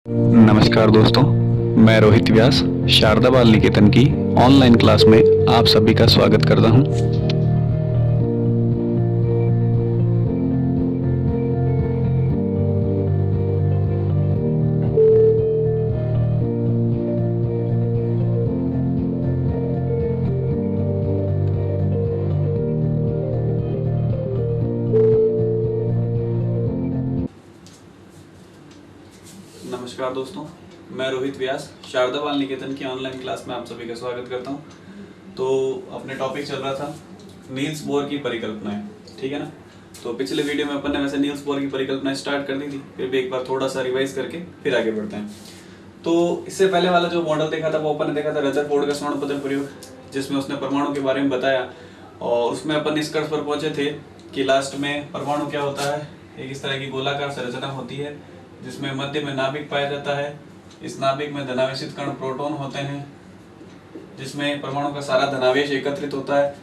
नमस्कार दोस्तों, मैं रोहित व्यास शारदा बाल निकेतन की ऑनलाइन क्लास में आप सभी का स्वागत करता हूं। नमस्कार दोस्तों, मैं रोहित व्यास शारदा बाल निकेतन की ऑनलाइन क्लास में आप सभी का स्वागत करता हूं। तो अपने टॉपिक चल रहा था नील्स बोर की परिकल्पनाएं, ठीक है ना। तो पिछले वीडियो में अपन ने वैसे नील्स बोर की परिकल्पनाएं स्टार्ट कर दी थी, फिर भी एक बार थोड़ा सा रिवाइज करके फिर आगे बढ़ते हैं। तो इससे पहले वाला जो मॉडल देखा था वो अपन ने देखा था रदरफोर्ड का स्वर्ण प्रयोग, जिसमें उसने परमाणु के बारे में बताया और उसमें अपन निष्कर्ष पर पहुंचे थे कि लास्ट में परमाणु क्या होता है, एक इस तरह की गोलाकार संरचना होती है जिसमें मध्य में नाभिक पाया जाता है। इस नाभिक में धनावेशित कण प्रोटॉन होते हैं, जिसमें परमाणु का सारा धनावेश एकत्रित होता है,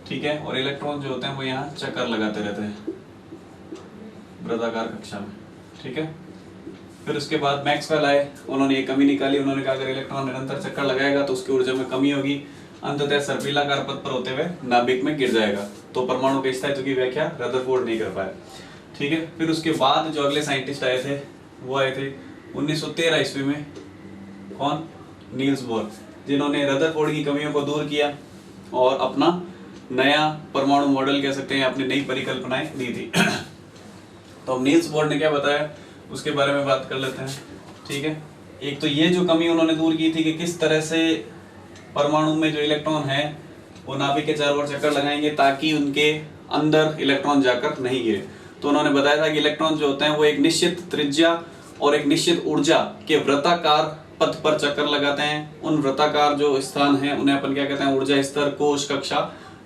ठीक है। और इलेक्ट्रॉन जो होते हैं वो यहाँ चक्कर लगाते रहते हैं वृत्ताकार कक्षा में, ठीक है। फिर उसके बाद मैक्सवेल आए, उन्होंने ये कमी निकाली। उन्होंने कहा अगर इलेक्ट्रॉन निरंतर चक्कर लगाएगा तो उसकी ऊर्जा में कमी होगी, अंततः सर्पिलाकार पथ पर होते हुए नाभिक में गिर जाएगा। तो परमाणु के स्थायित्व की व्याख्या रदरफोर्ड नहीं कर पाया, ठीक है। फिर उसके बाद जो अगले साइंटिस्ट आए थे वो आए थे 1913 ईस्वी में। कौन? नील्स बोर, जिन्होंने रदरफोर्ड की कमियों को दूर किया और अपना नया परमाणु मॉडल कह सकते हैं, अपनी नई परिकल्पनाएं दी थी। तो अब नील्स बोर ने क्या बताया उसके बारे में बात कर लेते हैं, ठीक है। एक तो ये जो कमी उन्होंने दूर की थी कि किस तरह से परमाणु में जो इलेक्ट्रॉन है वो नाभिक के चारों ओर चक्कर लगाएंगे ताकि उनके अंदर इलेक्ट्रॉन जाकर नहीं गिरे। तो उन्होंने बताया था कि इलेक्ट्रॉन जो होते हैं वो एक निश्चित त्रिज्या और एक निश्चित ऊर्जा के वृत्ताकार पथ पर चक्कर लगाते हैं। उन वृत्ताकार जो स्थान है उन्हें अपन क्या कहते हैं? ऊर्जा स्तर, कोश, कक्षा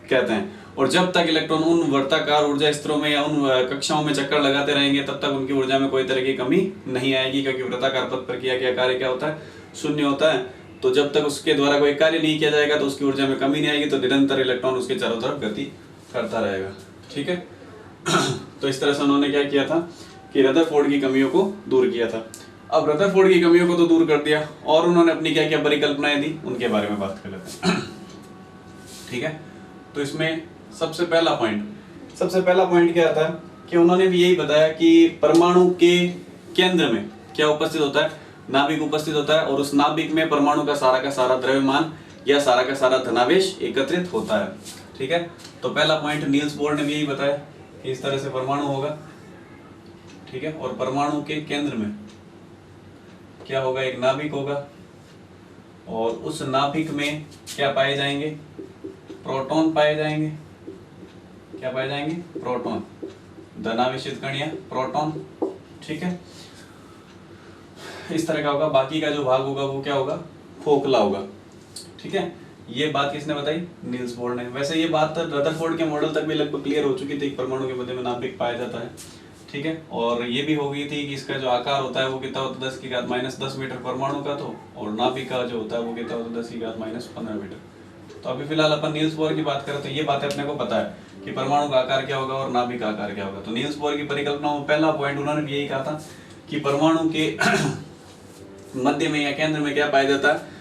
कहते हैं। और जब तक इलेक्ट्रॉन उन वृत्ताकार ऊर्जा स्तरों में या उन कक्षाओं में चक्कर लगाते रहेंगे तब तक उनकी ऊर्जा में कोई तरह की कमी नहीं आएगी, क्योंकि वृत्ताकार पथ पर किया गया कार्य क्या होता है? शून्य होता है। तो जब तक उसके द्वारा कोई कार्य नहीं किया जाएगा तो उसकी ऊर्जा में कमी नहीं आएगी, तो निरंतर इलेक्ट्रॉन उसके चारों तरफ गति करता रहेगा, ठीक है। तो इस तरह से उन्होंने क्या किया था कि रदरफोर्ड की कमियों को दूर किया था। अब रदरफोर्ड की कमियों को तो दूर कर दिया और उन्होंने अपनी क्या क्या परिकल्पनाएं दी उनके बारे में बात कर लेते हैं, ठीक है। तो इसमें सबसे पहला पॉइंट क्या आता है कि उन्होंने भी यही बताया कि परमाणु के केंद्र में क्या उपस्थित होता है? नाभिक उपस्थित होता है, और उस नाभिक में परमाणु का सारा द्रव्यमान या सारा का सारा धनावेश एकत्रित होता है, ठीक है। तो पहला पॉइंट नील्स बोर ने भी यही बताया कि इस तरह से परमाणु होगा, ठीक है। और परमाणु के केंद्र में क्या होगा? एक नाभिक होगा, और उस नाभिक में क्या पाए जाएंगे? प्रोटॉन पाए जाएंगे। क्या पाए जाएंगे? प्रोटॉन, धनावेशित कण या प्रोटॉन, ठीक है। इस तरह का होगा। बाकी का जो भाग होगा वो क्या होगा? खोखला होगा, ठीक है। ये बात किसने बताई? नील्स बोर ने। वैसे ये बात रदरफोर्ड के मॉडल तक भी लगभग क्लियर हो चुकी थी, परमाणु के मध्य में नाभिक पाया जाता है, ठीक है। और ये भी हो गई थी कि इसका जो आकार होता है वो कितना होता है? 10⁻⁻10 मीटर परमाणु का, तो और नाभिक का जो होता है वो कितना होता है? 10⁻⁻15 मीटर। तो अभी फिलहाल अपन नील्स बोर की बात करें तो ये बातें अपने को पता है कि परमाणु का आकार क्या होगा और नाभिक का आकार क्या होगा। तो नील्स बोर की परिकल्पना में पहला पॉइंट उन्होंने भी यही कहा था कि परमाणु के मध्य में या केंद्र में क्या पाया जाता है?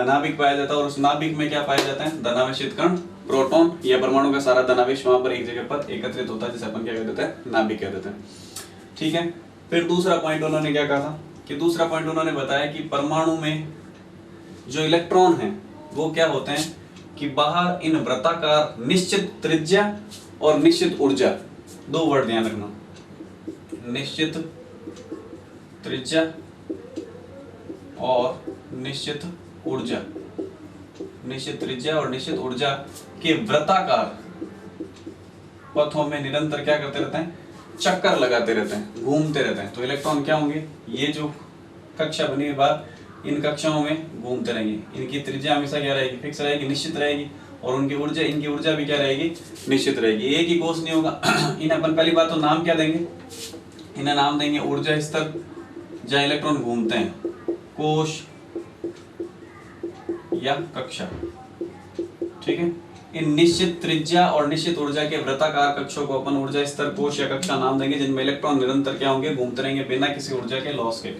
नाभिक पाया जाता है, और उस नाभिक में क्या पाया जाता है? धनावेशित कण, प्रोटॉन, या परमाणु का सारा धनावेश वहां पर एक जगह पर एकत्रित होता है, जिसे अपन क्या कह देते हैं? नाभिक कह देते हैं, ठीक है। फिर दूसरा पॉइंट उन्होंने क्या कहा था कि दूसरा पॉइंट उन्होंने बताया कि परमाणु में जो इलेक्ट्रॉन है वो क्या होते हैं कि बाहर इन वृत्ताकार निश्चित त्रिज्या और निश्चित ऊर्जा, दो वर्ड ध्यान रखना, निश्चित त्रिज्या और निश्चित ऊर्जा, निश्चित त्रिज्या और निश्चित ऊर्जा के वृत्ताकार पथों में निरंतर क्या करते रहते हैं? चक्कर लगाते रहते हैं, घूमते रहते हैं। तो इलेक्ट्रॉन क्या होंगे? ये जो कक्षा बनी हुई बात, इन कक्षाओं में घूमते रहेंगे। इनकी त्रिज्या हमेशा क्या रहेगी? फिक्स रहेगी, निश्चित रहेगी, और उनकी ऊर्जा भी क्या रहेगी? निश्चित रहेगी। एक ही कोश नहीं होगा। इन्हें अपन पहली बात तो नाम क्या देंगे? इन्हें नाम देंगे ऊर्जा स्तर जहां इलेक्ट्रॉन घूमते हैं, कोश या कक्षा, ठीक है। इन निश्चित त्रिज्या और निश्चित ऊर्जा के वृत्ताकार कक्षों को अपन ऊर्जा स्तर, कोश या कक्षा नाम देंगे, जिनमें इलेक्ट्रॉन निरंतर क्या होंगे? घूमते रहेंगे बिना किसी ऊर्जा के लॉस के।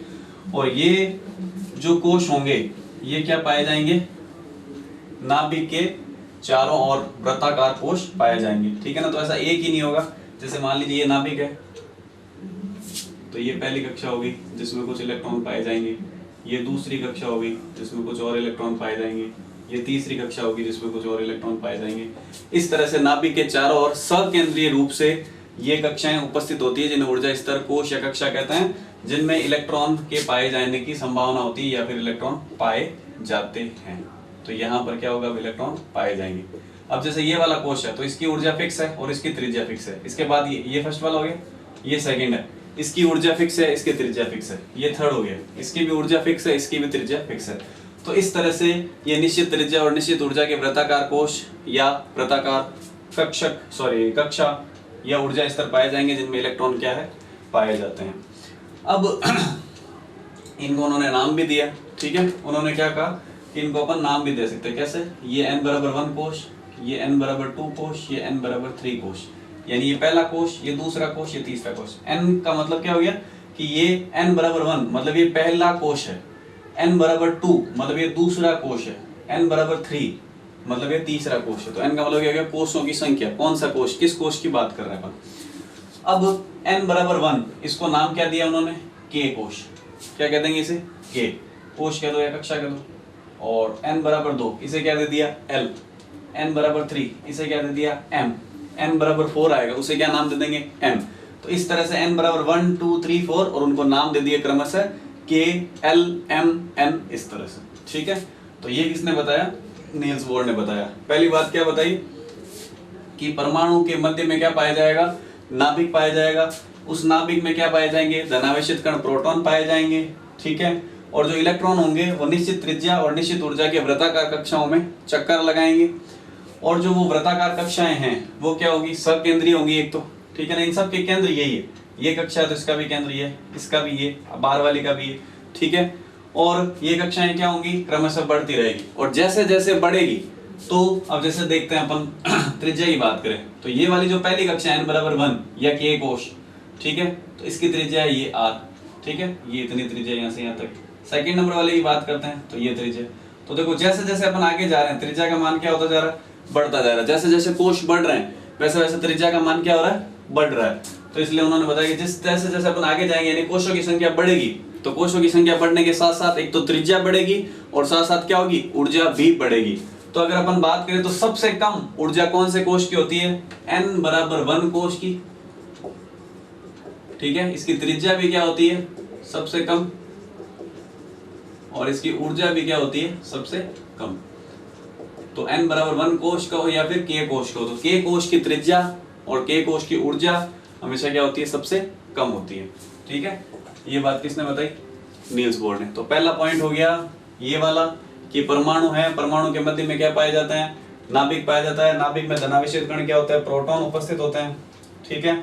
और ये जो कोश होंगे ये क्या पाए जाएंगे, नाभिक के चारों ओर वृत्ताकार कोश पाए जाएंगे, ठीक है ना। तो ऐसा एक ही नहीं होगा, जैसे मान लीजिए ये नाभिक है तो ये पहली कक्षा होगी जिसमें कुछ इलेक्ट्रॉन पाए जाएंगे, ये दूसरी कक्षा होगी जिसमें कुछ और इलेक्ट्रॉन पाए जाएंगे, ये तीसरी कक्षा होगी जिसमें कुछ और इलेक्ट्रॉन पाए जाएंगे। इस तरह से नाभिक के चारों ओर सकेंद्रीय रूप से ये कक्षाएं उपस्थित होती है जिन्हें ऊर्जा स्तर कोश या कक्षा कहते हैं, जिनमें इलेक्ट्रॉन के पाए जाने की संभावना होती है या फिर इलेक्ट्रॉन पाए जाते हैं। तो यहाँ पर क्या होगा, इलेक्ट्रॉन पाए जाएंगे। अब जैसे ये वाला कोश है तो इसकी ऊर्जा फिक्स है और इसकी त्रिज्या फिक्स है। इसके बाद ये फर्स्ट वाला हो गया, ये सेकंड है, इसकी ऊर्जा फिक्स है, इसकी त्रिज्या फिक्स है। ये थर्ड हो गया, इसकी भी ऊर्जा फिक्स है, इसकी भी त्रिज्या फिक्स है। तो इस तरह से ये निश्चित त्रिज्या और निश्चित ऊर्जा के वृत्ताकार कोश या वृत्ताकार कक्षा या ऊर्जा स्तर पाए जाएंगे जिनमें इलेक्ट्रॉन क्या है, पाए जाते हैं। अब इनको उन्होंने नाम भी दिया, ठीक है। उन्होंने क्या कहा कि इनको अपन नाम भी दे सकते हैं, कैसे, ये n बराबर 1 कोश, ये n बराबर 2 कोश, ये n बराबर 3 कोश, यानी ये पहला कोश, ये दूसरा कोश, ये तीसरा कोश। n का मतलब क्या हो गया कि ये n बराबर 1 मतलब ये पहला कोश है, n बराबर 2 मतलब ये दूसरा कोश है, n बराबर 3 मतलब ये तीसरा कोश है। तो n का मतलब क्या हो गया, कोशों की संख्या, कौन सा कोश, किस कोश की बात कर रहे हैं अपन। अब n बराबर 1 इसको नाम क्या दिया उन्होंने, k कोश, क्या कह देंगे इसे, k कोश कह दो या कक्षा कह दो। और n बराबर 2 इसे क्या दे दिया, l, n बराबर 3 इसे क्या दे दिया, m, n बराबर 4 आएगा उसे क्या नाम दे देंगे, m। तो इस तरह से n बराबर 1 2 3 4 और उनको नाम दे दिए क्रमशः k l m n, इस तरह से, ठीक है। तो ये किसने बताया, नील्स बोर ने बताया। पहली बात क्या बताई कि परमाणु के मध्य में क्या पाया जाएगा, नाभिक पाया जाएगा। उस नाभिक में क्या पाए जाएंगे, धनावेशित कण प्रोटॉन पाए जाएंगे, ठीक है। और जो इलेक्ट्रॉन होंगे वो निश्चित त्रिज्या और निश्चित ऊर्जा के वृत्ताकार कक्षाओं में चक्कर लगाएंगे। और जो वो वृत्ताकार कक्षाएं हैं वो क्या होगी, सकेंद्रीय होंगी एक तो, ठीक है ना। इन सब के केंद्र यही है, ये कक्षा है तो इसका भी केंद्र ये, इसका भी ये, बाहर वाली का भी ये, ठीक है। और ये कक्षाएं क्या होंगी, क्रमशः बढ़ती रहेगी। और जैसे जैसे बढ़ेगी तो अब जैसे देखते हैं अपन त्रिज्या की बात करें तो ये वाली जो पहली कक्षा है n बराबर 1 या k कोश, ठीक है, तो इसकी त्रिज्या है ये r, ठीक है, ये इतनी त्रिज्या यहाँ से यहाँ तक। सेकंड नंबर वाले की बात करते हैं तो ये त्रिज्या। तो देखो जैसे जैसे अपन आगे जा रहे हैं त्रिज्या का मान क्या होता जा रहा है, बढ़ता जा रहा है। जैसे जैसे कोश बढ़ रहे हैं वैसे वैसे त्रिज्या का मान क्या हो रहा है, बढ़ रहा है। तो इसलिए उन्होंने बताया कि जिस जैसे जैसे अपन आगे जाएंगे यानी कोशों की संख्या बढ़ेगी तो कोशों की संख्या बढ़ने के साथ साथ एक तो त्रिज्या बढ़ेगी और साथ साथ क्या होगी, ऊर्जा भी बढ़ेगी। तो अगर अपन बात करें तो सबसे कम ऊर्जा कौन से कोश की होती है, n बराबर 1 कोश की, ठीक है। इसकी त्रिज्या भी क्या होती है, सबसे कम, और इसकी ऊर्जा भी क्या होती है, सबसे कम। तो n बराबर 1 कोश का हो या फिर k कोश का हो, तो k कोश की त्रिज्या और k कोश की ऊर्जा हमेशा क्या होती है, सबसे कम होती है, ठीक है। ये बात किसने बताई, नील्स बोर ने। तो पहला पॉइंट हो गया ये वाला कि परमाणु है, परमाणु के मध्य में क्या पाए जाते हैं, नाभिक पाया जाता है। नाभिक में धनावेशित कण क्या होता है, प्रोटॉन उपस्थित होते हैं, ठीक है।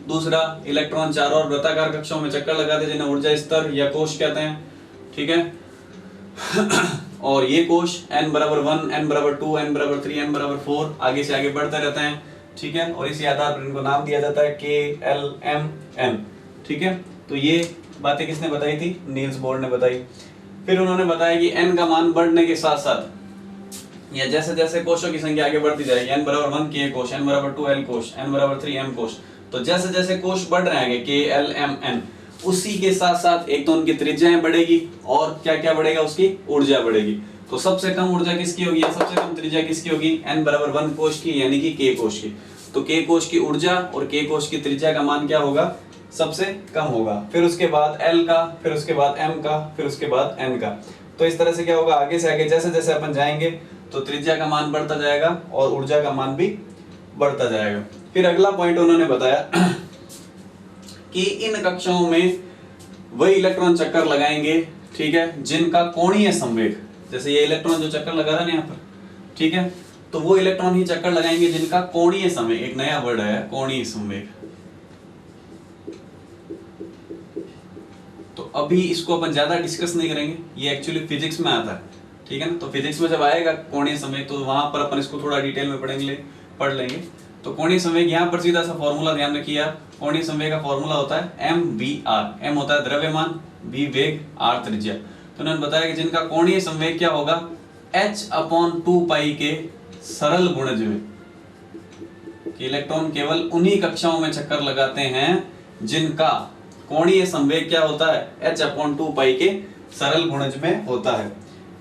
दूसरा, इलेक्ट्रॉन चारों ओर वृत्ताकार कक्षाओं में चक्कर लगाते हैं जिन्हें ऊर्जा स्तर या कोश कहते हैं, ठीक है। और ये कोश n बराबर 1, n बराबर 2, n बराबर 3, n बराबर 4 आगे से आगे बढ़ते रहते हैं, ठीक है। और इसी आधार पर इनको नाम दिया जाता है k l m n, ठीक है। तो ये बातें किसने बताई थी, नील्स बोर ने बताई। फिर उन्होंने बताया कि n का मान बढ़ने के साथ साथ या जैसे जैसे कोशों की संख्या आगे बढ़ती जाएगी, n बराबर 1 k कोश, n बराबर 2 l कोश, n बराबर 3 m कोश, तो जैसे जैसे कोश बढ़ रहे हैं k l m n, उसी के साथ साथ एक तो उनकी त्रिज्याएं बढ़ेगी और क्या क्या बढ़ेगा, उसकी ऊर्जा बढ़ेगी। तो सबसे कम ऊर्जा किसकी होगी या सबसे कम त्रिज्या किसकी होगी, n बराबर 1 कोश की यानी कि k कोश की। तो k कोश की ऊर्जा और k कोश की त्रिज्या का मान क्या होगा, सबसे कम होगा। फिर उसके बाद l का, फिर उसके बाद m का, फिर उसके बाद n का। तो इस तरह से क्या होगा, आगे से आगे जैसे जैसे अपन जाएंगे तो त्रिज्या का मान बढ़ता जाएगा और ऊर्जा का मान भी बढ़ता जाएगा। फिर अगला पॉइंट उन्होंने बताया कि इन कक्षाओं में वही इलेक्ट्रॉन चक्कर लगाएंगे, ठीक है, जिनका कोणीय संवेग, जैसे ये इलेक्ट्रॉन जो चक्कर लगा रहा है यहाँ पर, ठीक है, तो वो इलेक्ट्रॉन ही चक्कर लगाएंगे जिनका कोणीय संवेग, एक नया वर्ड है कोणीय संवेग। तो अभी इसको अपन ज्यादा डिस्कस नहीं करेंगे, ये एक्चुअली फिजिक्स में आता है, ठीक है ना। तो फिजिक्स में जब आएगा कोणीय संवेग तो वहां पर अपन इसको थोड़ा डिटेल में पढ़ लेंगे। तो कोणीय संवेग यहाँ पर सीधा सा फॉर्मूला ध्यान रखिए आप, कोणीय संवेग का फॉर्मूला होता है mvr। m होता है द्रव्यमान, v वेग, r त्रिज्या। तो उन्होंने बताया कि जिनका कोणीय संवेग क्या होगा, h/2 के सरल गुणज में, कि इलेक्ट्रॉन केवल उन्हीं कक्षाओं में चक्कर लगाते हैं जिनका कोणीय संवेग क्या होता है, h/2 के सरल गुणज में होता है।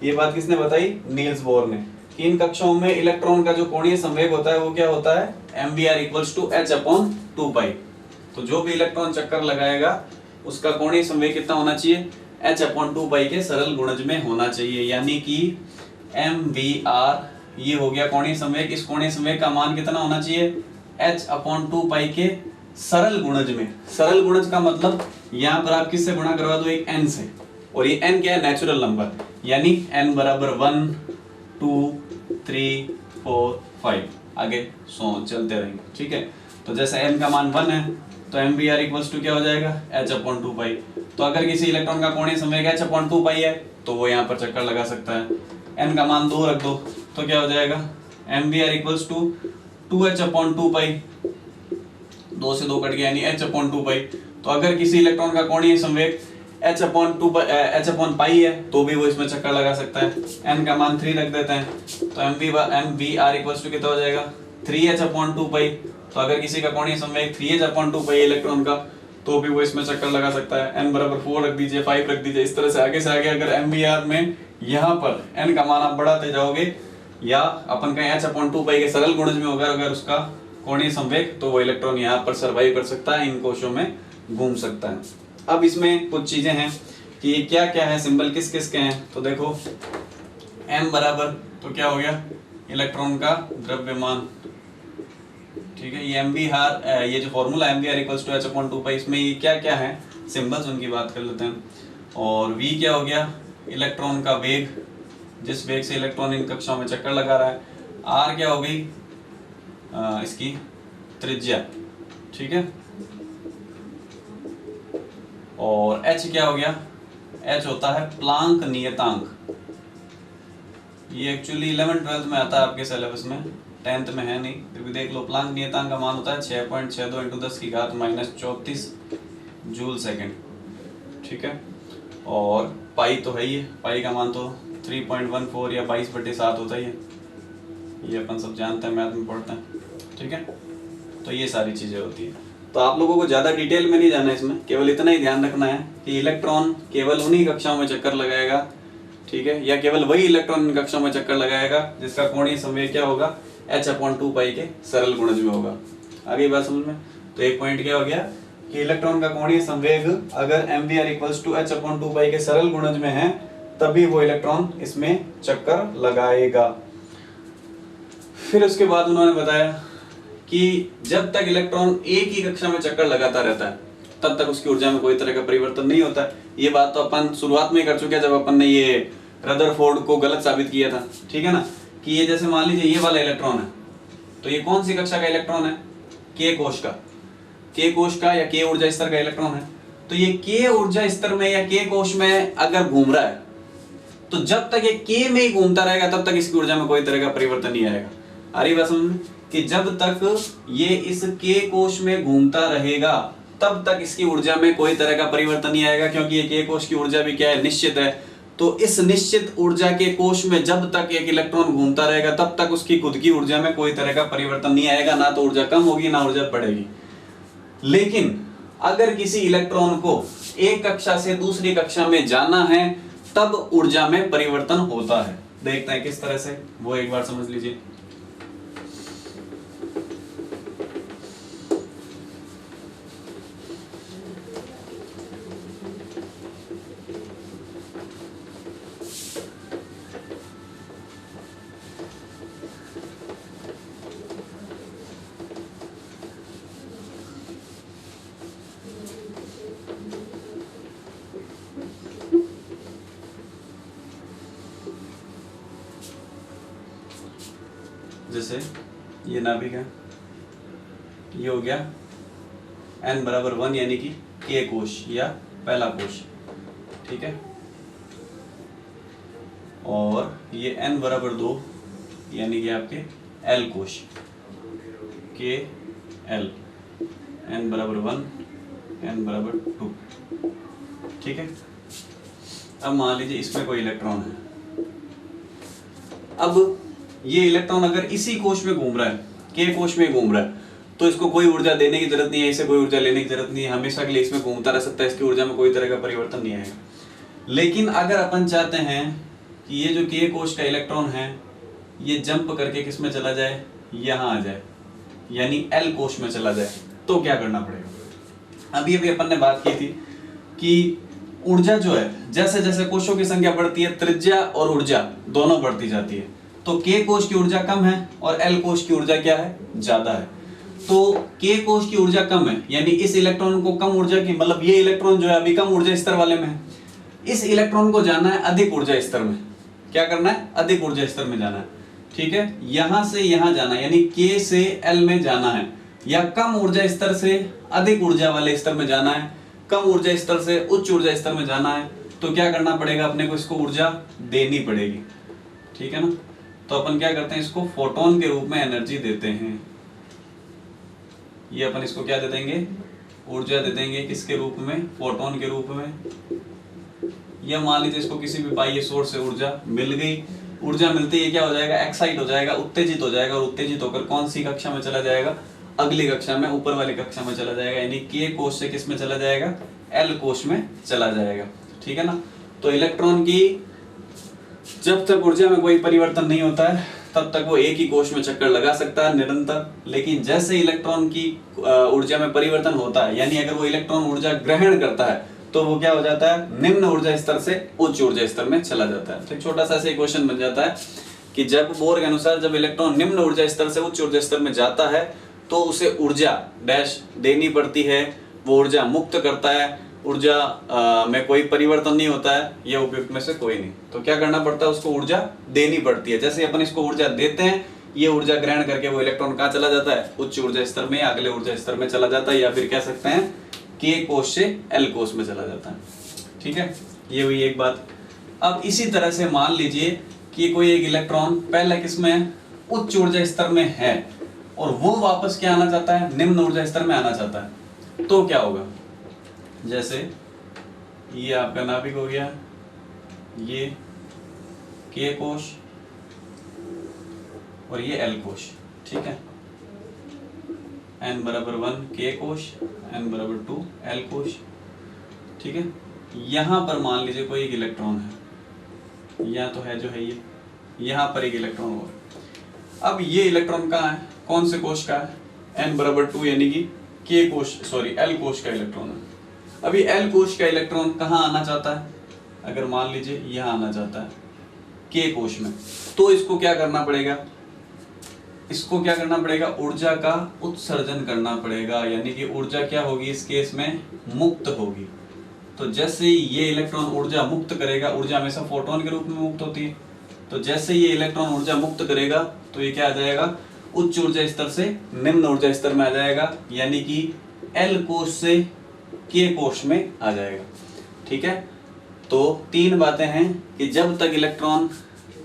ये बात किसने बताई, नील्स बोर ने, कि इन कक्षाओं में इलेक्ट्रॉन का जो कोणीय संवेग होता है वो क्या होता है, mvr = h/2। तो जो भी इलेक्ट्रॉन चक्कर लगाएगा उसका कोणीय संवेग कितना होना चाहिए, h/2 के सरल गुणज में होना चाहिए, यानी कि mvr ये हो गया कोणीय संवेग। इस कोणीय संवेग का मान कितना होना चाहिए, h/2 के सरल गुणज में। सरल गुणज का मतलब यहाँ पर आप किससे गुणा करवा दो, एक n से, और ये n क्या है, नेचुरल नंबर, यानी n बराबर 1 2 3 4 5 आगे चलते रहेंगे, ठीक है। तो जैसे n का मान 1 है तो mvr = क्या हो जाएगा, h/2। तो अगर किसी इलेक्ट्रॉन का कोणीय संवेग h/2 है तो वो यहाँ पर चक्कर लगा सकता है। n का मान 2 रख दो तो क्या हो जाएगा, mvr = 2h/2, 2 से 2 कट गया यानी h/2। तो अगर किसी इलेक्ट्रॉन का कोणीय संवेग h/π है तो भी वो इसमें चक्कर लगा सकता है। n का मान 3 रख देते हैं तो mvr = कितना हो जाएगा, 3h/2। तो अगर किसी का कोणीय संवेग 3h/2 इलेक्ट्रॉन का तो भी वो इसमें चक्कर लगा सकता है। n बराबर 4 रख दीजिए, 5 रख दीजिए, इस तरह से आगे अगर mvr में यहाँ पर n का मान आप बढ़ाते जाओगे या अपन कहें h/2 के सरल गुणज में होगा अगर उसका कोणीय संवेग, तो वो इलेक्ट्रॉन यहाँ पर सर्वाइव कर सकता है, इन कोशों में घूम सकता है। अब इसमें कुछ चीजें हैं कि ये क्या क्या है, सिंबल किस किस के हैं। तो देखो m बराबर तो क्या हो गया, इलेक्ट्रॉन का द्रव्यमान, ठीक है। ये mvr, ये जो फॉर्मूला mvr = h/2, इसमें ये क्या क्या है सिंबल्स, उनकी बात कर लेते हैं। और v क्या हो गया, इलेक्ट्रॉन का वेग, जिस वेग से इलेक्ट्रॉन इन कक्षाओं में चक्कर लगा रहा है। r क्या हो गई, इसकी त्रिज्या, ठीक है। और h क्या हो गया, h होता है प्लांक नियतांक। ये एक्चुअली 11th-12th में आता है आपके सिलेबस में, 10th में है नहीं, फिर भी देख लो। प्लांक नियतांक का मान होता है 6.62 × 10⁻³ जूल सेकंड, ठीक है। और पाई तो है ही है, पाई का मान तो 3.14 या 22/7 होता ही है, ये अपन सब जानते हैं, मैथ में पढ़ते हैं, ठीक है। तो ये सारी चीजें होती है। तो आप लोगों को ज्यादा डिटेल में नहीं जाना है इसमें, केवल इतना ही ध्यान रखना है कि इलेक्ट्रॉन केवल उन्हीं कक्षाओं में चक्कर लगाएगा, ठीक है, या केवल वही इलेक्ट्रॉन इन कक्षाओं में चक्कर लगाएगा जिसका कोणीय संवेग क्या होगा, h/2 के सरल गुणज में होगा। आगे बात समझ में। तो एक पॉइंट क्या हो गया कि इलेक्ट्रॉन का कोणीय संवेग अगर mvr = h/2 के सरल गुणज में है तभी वो इलेक्ट्रॉन इसमें चक्कर लगाएगा। फिर उसके बाद उन्होंने बताया कि जब तक इलेक्ट्रॉन एक ही कक्षा में चक्कर लगाता रहता है तब तक उसकी ऊर्जा में कोई तरह का परिवर्तन नहीं होता है। ये बात तो अपन शुरुआत में ही कर चुके हैं जब अपन ने ये रदरफोर्ड को गलत साबित किया था, ठीक है ना। कि ये जैसे मान लीजिए ये वाला इलेक्ट्रॉन है, तो ये कौन सी कक्षा का इलेक्ट्रॉन है, के कोश का या के ऊर्जा स्तर का इलेक्ट्रॉन है। तो ये के ऊर्जा स्तर में या के कोश में अगर घूम रहा है तो जब तक ये के में ही घूमता रहेगा तब तक इसकी ऊर्जा में कोई तरह का परिवर्तन नहीं आएगा। आ रही बात समझ में, कि जब तक ये इस के कोश में घूमता रहेगा तब तक इसकी ऊर्जा में कोई तरह का परिवर्तन नहीं आएगा, क्योंकि ये के कोश की ऊर्जा भी क्या है, निश्चित है। तो इस निश्चित ऊर्जा के कोश में जब तक एक इलेक्ट्रॉन घूमता रहेगा तब तक उसकी खुद की ऊर्जा में कोई तरह का परिवर्तन नहीं आएगा, ना तो ऊर्जा कम होगी ना ऊर्जा बढ़ेगी। लेकिन अगर किसी इलेक्ट्रॉन को एक कक्षा से दूसरी कक्षा में जाना है तब ऊर्जा में परिवर्तन होता है। देखते हैं किस तरह से, वो एक बार समझ लीजिए। जैसे ये नाभिक है, ये हो गया n बराबर 1 यानी कि के कोश या पहला कोश, ठीक है। और ये n बराबर 2 यानी कि आपके l कोश, के l, n बराबर 1 n बराबर 2, ठीक है। अब मान लीजिए इसमें कोई इलेक्ट्रॉन है, अब ये इलेक्ट्रॉन अगर इसी कोश में घूम रहा है, के कोश में घूम रहा है, तो इसको कोई ऊर्जा देने की जरूरत नहीं है, इसे कोई ऊर्जा लेने की जरूरत नहीं है, हमेशा के लिए इसमें घूमता रह सकता है, इसकी ऊर्जा में कोई तरह का परिवर्तन नहीं आएगा। लेकिन अगर अपन चाहते हैं कि ये जो के कोश का इलेक्ट्रॉन है ये जंप करके किस में चला जाए, यहाँ आ जाए, यानी एल कोश में चला जाए, तो क्या करना पड़ेगा। अभी अभी अपन ने बात की थी कि ऊर्जा जो है जैसे जैसे कोशों की संख्या बढ़ती है, त्रिज्या और ऊर्जा दोनों बढ़ती जाती है। तो के कोश की ऊर्जा कम है और एल कोश की ऊर्जा क्या है, ज्यादा है। तो के कोश की ऊर्जा कम है, यानी इस इलेक्ट्रॉन को कम ऊर्जा की, मतलब ये इलेक्ट्रॉन जो है अभी कम ऊर्जा स्तर वाले में है, इस इलेक्ट्रॉन को जाना है अधिक ऊर्जा स्तर में। क्या करना है, अधिक ऊर्जा स्तर में जाना है, ठीक है। यहां से यहां जाना है, यानी के से एल में जाना है, या कम ऊर्जा स्तर से अधिक ऊर्जा वाले स्तर में जाना है, कम ऊर्जा स्तर से उच्च ऊर्जा स्तर में जाना है, तो क्या करना पड़ेगा, अपने को इसको ऊर्जा देनी पड़ेगी, ठीक है ना। तो अपन क्या करते हैं, इसको फोटोन के रूप में एनर्जी देते हैं। ये अपन इसको क्या दे देंगे, ऊर्जा दे देंगे, किसके रूप में, फोटोन के रूप में। या मान लीजिए इसको किसी भी बाह्य सोर्स से ऊर्जा मिल गई, ऊर्जा मिलते ही क्या हो जाएगा, एक्साइट हो जाएगा, उत्तेजित हो जाएगा, और उत्तेजित होकर कौन सी कक्षा में चला जाएगा, अगली कक्षा में, ऊपर वाली कक्षा में चला जाएगा, यानी के कोश से किस में चला जाएगा, एल कोश में चला जाएगा, ठीक है ना। तो इलेक्ट्रॉन की जब तक ऊर्जा में कोई परिवर्तन नहीं होता है तब तक वो एक ही कोश में चक्कर लगा सकता है निरंतर। लेकिन जैसे इलेक्ट्रॉन की ऊर्जा में परिवर्तन होता है, यानी अगर वो इलेक्ट्रॉन ऊर्जा ग्रहण करता है, तो वो क्या हो जाता है, निम्न ऊर्जा स्तर से उच्च ऊर्जा स्तर में चला जाता है। तो एक छोटा सा ऐसे क्वेश्चन बन जाता है कि जब बोर के अनुसार जब इलेक्ट्रॉन निम्न ऊर्जा स्तर से उच्च ऊर्जा स्तर में जाता है तो उसे ऊर्जा डैश देनी पड़ती है, वो ऊर्जा मुक्त करता है, ऊर्जा में कोई परिवर्तन नहीं होता है, ये उपयुक्त में से कोई नहीं। तो क्या करना पड़ता है, उसको ऊर्जा देनी पड़ती है। जैसे अपन इसको ऊर्जा देते हैं, ये ऊर्जा ग्रहण करके वो इलेक्ट्रॉन कहाँ चला जाता है, उच्च ऊर्जा स्तर में, अगले ऊर्जा स्तर में चला जाता है, या फिर कह सकते हैं के कोश से एल कोश में चला जाता है, ठीक है। ये हुई एक बात। अब इसी तरह से मान लीजिए कि कोई एक इलेक्ट्रॉन पहले किसमें, उच्च ऊर्जा स्तर में है, और वो वापस क्या आना चाहता है, निम्न ऊर्जा स्तर में आना चाहता है, तो क्या होगा। जैसे ये आपका नाभिक हो गया, ये के कोश और ये एल कोश, ठीक है। n बराबर 1 के कोश, n बराबर 2 एल कोश, ठीक है। यहां पर मान लीजिए कोई एक इलेक्ट्रॉन है, या तो है जो है ये, यहां पर एक इलेक्ट्रॉन होगा। अब ये इलेक्ट्रॉन कहाँ है, कौन से कोश का है, n बराबर 2 यानी कि के कोश, सॉरी एल कोश का इलेक्ट्रॉन है। अभी एल कोश का इलेक्ट्रॉन कहाँ आना चाहता है, अगर मान लीजिए यहाँ आना चाहता है के कोश में, तो इसको क्या करना पड़ेगा, इसको क्या करना पड़ेगा, ऊर्जा का उत्सर्जन करना पड़ेगा, यानी कि ऊर्जा क्या होगी इस केस में, मुक्त होगी। तो जैसे ये इलेक्ट्रॉन ऊर्जा मुक्त करेगा, ऊर्जा हमेशा फोटोन के रूप में मुक्त होती है, तो जैसे ये इलेक्ट्रॉन ऊर्जा मुक्त करेगा तो ये क्या आ जाएगा, उच्च ऊर्जा स्तर से निम्न ऊर्जा स्तर में आ जाएगा, यानी कि एल कोश से के कोश में आ जाएगा, ठीक है। तो तीन बातें हैं कि जब तक इलेक्ट्रॉन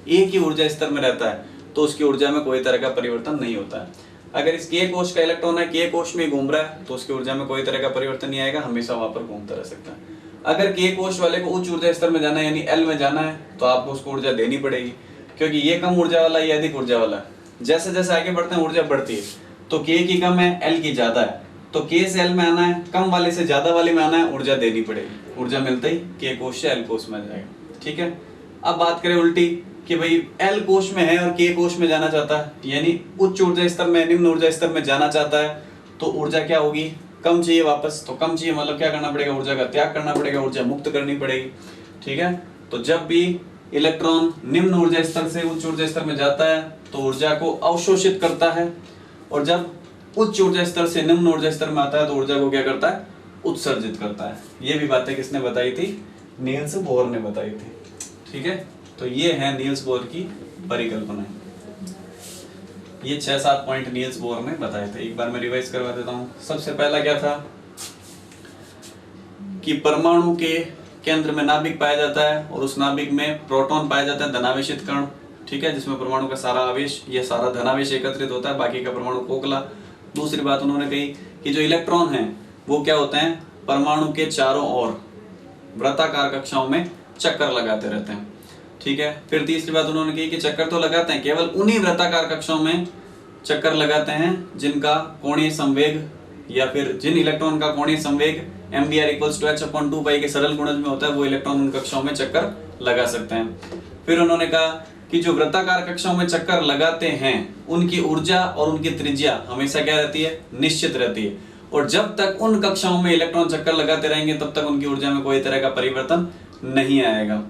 एक ही ऊर्जा स्तर में रहता है तो उसकी ऊर्जा में कोई तरह का परिवर्तन नहीं होता है। अगर इस के कोश का इलेक्ट्रॉन है, के कोश में घूम रहा है, तो उसकी ऊर्जा में कोई तरह का परिवर्तन नहीं आएगा, हमेशा वहां पर घूमता रह सकता है। अगर के कोश वाले को उच्च ऊर्जा स्तर में जाना है, यानी एल में जाना है, तो आपको उसको ऊर्जा देनी पड़ेगी, क्योंकि ये कम ऊर्जा वाला, ये अधिक ऊर्जा वाला है। जैसे जैसे आगे बढ़ते हैं ऊर्जा बढ़ती है, तो के की कम है, एल की ज्यादा है, तो के से एल में आना है, कम वाले से ज्यादा वाले में आना है, ऊर्जा देनी पड़ेगी। ऊर्जा मिलते ही के कोश से एल कोश में आ जाएगा, ठीक है। अब बात करें उल्टी कि भाई एल कोश में है और के कोश में जाना चाहता है, यानी उच्च ऊर्जा स्तर में निम्न ऊर्जा स्तर में जाना चाहता है, तो ऊर्जा क्या होगी, कम चाहिए वापस। तो कम चाहिए मतलब क्या करना पड़ेगा, ऊर्जा का त्याग करना पड़ेगा, ऊर्जा मुक्त करनी पड़ेगी, ठीक है। तो जब भी इलेक्ट्रॉन निम्न ऊर्जा स्तर से उच्च ऊर्जा स्तर में जाता है तो ऊर्जा को अवशोषित करता है, और जब उच्च ऊर्जा स्तर से निम्न ऊर्जा स्तर में आता है तो ऊर्जा को क्या करता है, उत्सर्जित करता है। ये भी बातें किसने बताई थी, नील्स बोर ने बताई थी, ठीक है। तो ये है नील्स बोर की परिकल्पना। ये 6-7 पॉइंट नील्स बोर ने बताए थे, एक बार मैं रिवाइज करवा देता हूँ। सबसे पहला क्या था कि परमाणु के केंद्र में नाभिक पाया जाता है और उस नाभिक में प्रोटॉन पाया जाता है, धनावेशित कण, ठीक है, जिसमें परमाणु का सारा आवेश, ये सारा धनावेश एकत्रित होता है, बाकी का परमाणु खोखला। दूसरी बात उन्होंने कही कि जो इलेक्ट्रॉन हैं वो क्या होते हैं, परमाणु के चारों ओर वृत्ताकार कक्षाओं में चक्कर लगाते रहते हैं। ठीक है, फिर तीसरी बात उन्होंने की कि चक्कर तो लगाते हैं, केवल उन्हीं वृत्ताकार कक्षाओं में चक्कर लगाते हैं जिनका कोणीय संवेग या फिर जिन इलेक्ट्रॉन का कोणीय संवेग mvr = h/2 पाई के सरल गुणज में होता है, वो इलेक्ट्रॉन उन कक्षाओं में चक्कर लगा सकते हैं। फिर उन्होंने कहा कि जो वृत्ताकार कक्षाओं में चक्कर लगाते हैं उनकी ऊर्जा और उनकी त्रिज्या हमेशा क्या रहती है, निश्चित रहती है, और जब तक उन कक्षाओं में इलेक्ट्रॉन चक्कर लगाते रहेंगे तब तक उनकी ऊर्जा में कोई तरह का परिवर्तन नहीं आएगा।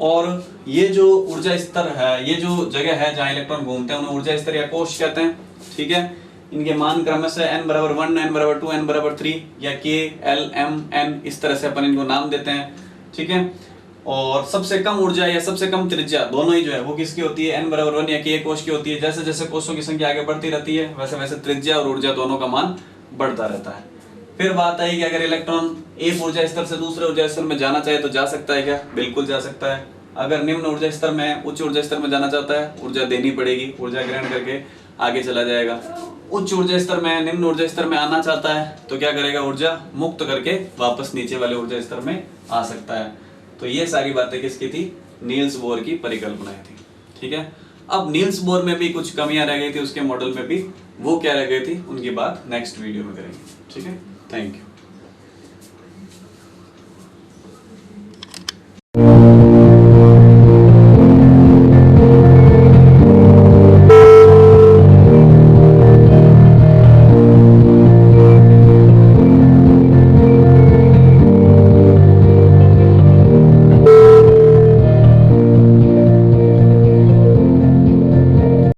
और ये जो ऊर्जा स्तर है, ये जो जगह है जहां इलेक्ट्रॉन घूमते हैं, उन्हें ऊर्जा स्तर या कोश कहते हैं। ठीक है, इनके मान क्रमशः n = 1, n = 2, n = 3 या k, l, m, n इस तरह से अपन इनको नाम देते हैं। ठीक है, और सबसे कम ऊर्जा या सबसे कम त्रिज्या दोनों ही जो है वो किसकी होती है, n = 1 या k कोश की होती है। जैसे जैसे कोशों की संख्या आगे बढ़ती रहती है वैसे वैसे त्रिज्या और ऊर्जा दोनों का मान बढ़ता रहता है। फिर बात आई कि अगर इलेक्ट्रॉन एक ऊर्जा स्तर से दूसरे ऊर्जा स्तर में जाना चाहे तो जा सकता है क्या, बिल्कुल जा सकता है। अगर निम्न ऊर्जा स्तर में उच्च ऊर्जा स्तर में जाना चाहता है, ऊर्जा देनी पड़ेगी, ऊर्जा ग्रहण करके आगे चला जाएगा। उच्च ऊर्जा स्तर में निम्न ऊर्जा स्तर में आना चाहता है तो क्या करेगा, ऊर्जा मुक्त करके वापस नीचे वाले ऊर्जा स्तर में आ सकता है। तो ये सारी बातें किसकी थी, नील्स बोर की परिकल्पनाएं थी। ठीक है, अब नील्स बोर में भी कुछ कमियां रह गई थी उसके मॉडल में भी, वो क्या रह गई थी उनकी बात नेक्स्ट वीडियो में करेंगे। ठीक है, थैंक यू।